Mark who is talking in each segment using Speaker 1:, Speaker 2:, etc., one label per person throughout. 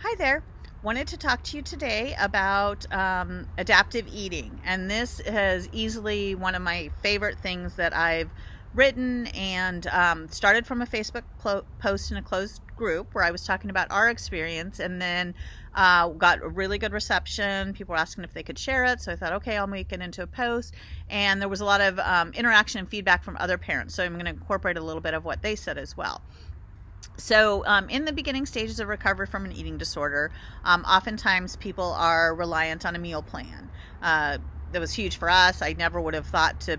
Speaker 1: Hi there. Wanted to talk to you today about adaptive eating. And this is easily one of my favorite things that I've written and started from a Facebook post in a closed group where I was talking about our experience, and then got a really good reception. People were asking if they could share it. So I thought, okay, I'll make it into a post. And there was a lot of interaction and feedback from other parents. So I'm going to incorporate a little bit of what they said as well. So, in the beginning stages of recovery from an eating disorder, oftentimes people are reliant on a meal plan. That was huge for us. I never would have thought to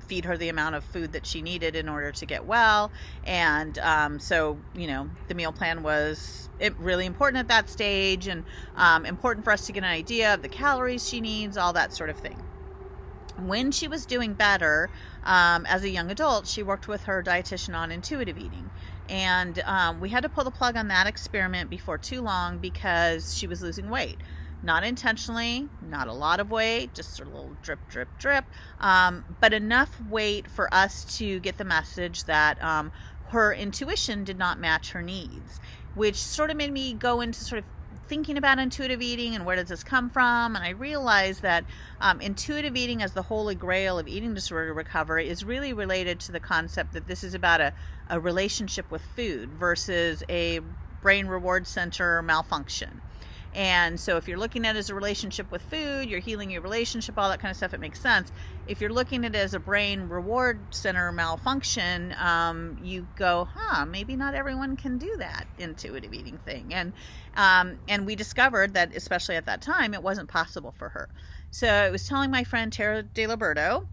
Speaker 1: feed her the amount of food that she needed in order to get well. And so, the meal plan was really important at that stage, and important for us to get an idea of the calories she needs, all that sort of thing. When she was doing better, as a young adult, she worked with her dietitian on intuitive eating. And we had to pull the plug on that experiment before too long because she was losing weight. Not intentionally, not a lot of weight, just a little drip, drip, drip, but enough weight for us to get the message that her intuition did not match her needs, which sort of made me go into sort of thinking about intuitive eating and where does this come from. And I realized that intuitive eating as the holy grail of eating disorder recovery is really related to the concept that this is about a relationship with food versus a brain reward center malfunction. And so if you're looking at it as a relationship with food, you're healing your relationship, all that kind of stuff, it makes sense. If you're looking at it as a brain reward center malfunction, you go, maybe not everyone can do that intuitive eating thing. And we discovered that, especially at that time, it wasn't possible for her. So I was telling my friend Tara DeLiberto,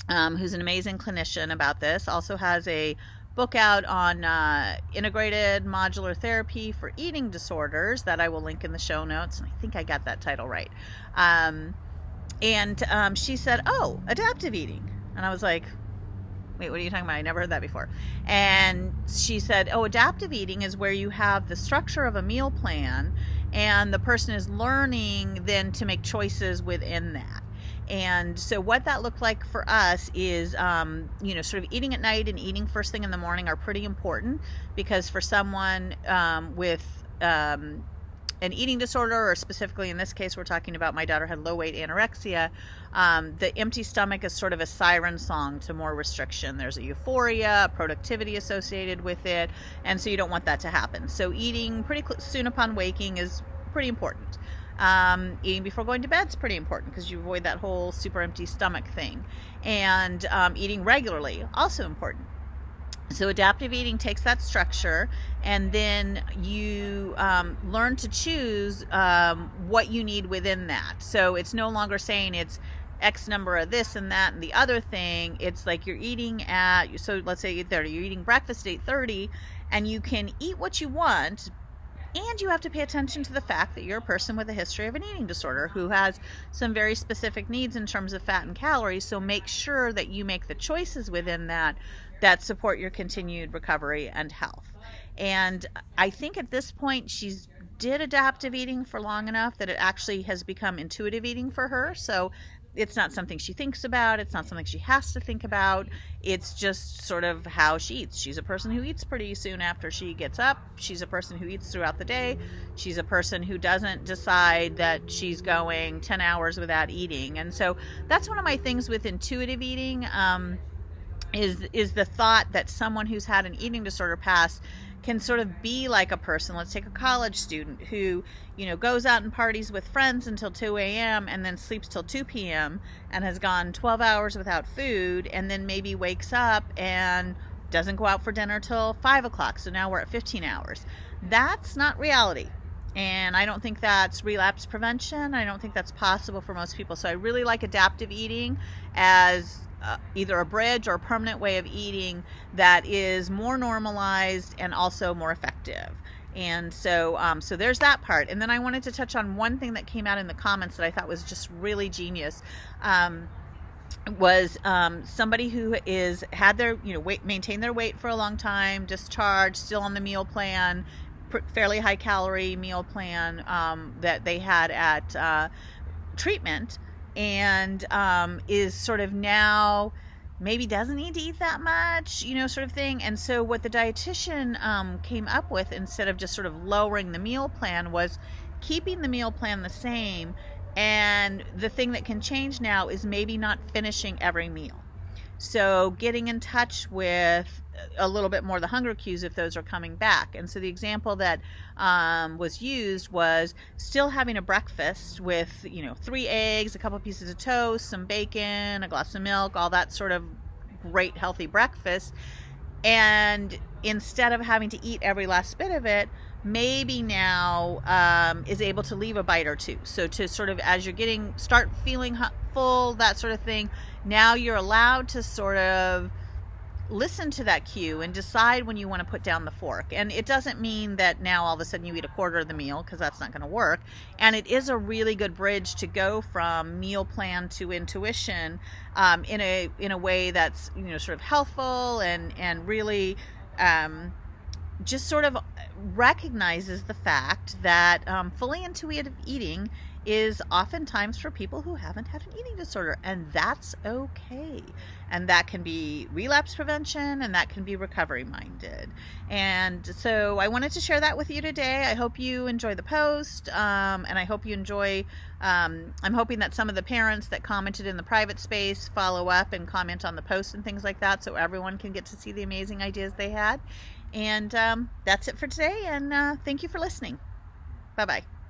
Speaker 1: who's an amazing clinician, about this, also has a book out on integrated modular therapy for eating disorders that I will link in the show notes. And I think I got that title right. She said, adaptive eating. And I was like, wait, what are you talking about? I never heard that before. And she said, adaptive eating is where you have the structure of a meal plan and the person is learning then to make choices within that. And so what that looked like for us is, sort of eating at night and eating first thing in the morning are pretty important, because for someone with an eating disorder, or specifically in this case, we're talking about my daughter had low weight anorexia, the empty stomach is sort of a siren song to more restriction. There's a euphoria, productivity associated with it, and so you don't want that to happen. So eating pretty soon upon waking is pretty important. Eating before going to bed is pretty important because you avoid that whole super empty stomach thing. And eating regularly, also important. So adaptive eating takes that structure, and then you learn to choose what you need within that. So it's no longer saying it's X number of this and that and the other thing. It's like you're eating so let's say 8:30, you're eating breakfast at 8:30, and you can eat what you want. And you have to pay attention to the fact that you're a person with a history of an eating disorder who has some very specific needs in terms of fat and calories. So make sure that you make the choices within that support your continued recovery and health. And I think at this point she's did adaptive eating for long enough that it actually has become intuitive eating for her. So it's not something she thinks about. It's not something she has to think about. It's just sort of how she eats. She's a person who eats pretty soon after she gets up. She's a person who eats throughout the day. She's a person who doesn't decide that she's going 10 hours without eating. And so that's one of my things with intuitive eating, is the thought that someone who's had an eating disorder past can sort of be like a person. Let's take a college student who, goes out and parties with friends until 2 a.m. and then sleeps till 2 p.m. and has gone 12 hours without food, and then maybe wakes up and doesn't go out for dinner till 5 o'clock. So now we're at 15 hours. That's not reality. And I don't think that's relapse prevention. I don't think that's possible for most people. So I really like adaptive eating as either a bridge or a permanent way of eating that is more normalized and also more effective. And so there's that part. And then I wanted to touch on one thing that came out in the comments that I thought was just really genius. Was somebody who had their maintained their weight for a long time, discharged, still on the meal plan, fairly high calorie meal plan that they had at treatment, and is sort of now maybe doesn't need to eat that much, sort of thing. And so what the dietitian came up with, instead of just sort of lowering the meal plan, was keeping the meal plan the same. And the thing that can change now is maybe not finishing every meal. So getting in touch with a little bit more the hunger cues if those are coming back. And so the example that was used was still having a breakfast with 3 eggs, a couple pieces of toast, some bacon, a glass of milk, all that sort of great healthy breakfast. And instead of having to eat every last bit of it, maybe now is able to leave a bite or two. So to sort of, as you're start feeling full, that sort of thing, now you're allowed to sort of listen to that cue and decide when you want to put down the fork. And it doesn't mean that now all of a sudden you eat a quarter of the meal, because that's not going to work. And it is a really good bridge to go from meal plan to intuition in a way that's sort of healthful and really just sort of recognizes the fact that fully intuitive eating is oftentimes for people who haven't had an eating disorder, and that's okay. And that can be relapse prevention, and that can be recovery minded. And so I wanted to share that with you today. I hope you enjoy the post, and I hope you enjoy, I'm hoping that some of the parents that commented in the private space follow up and comment on the post and things like that, so everyone can get to see the amazing ideas they had. And that's it for today, and thank you for listening. Bye-bye.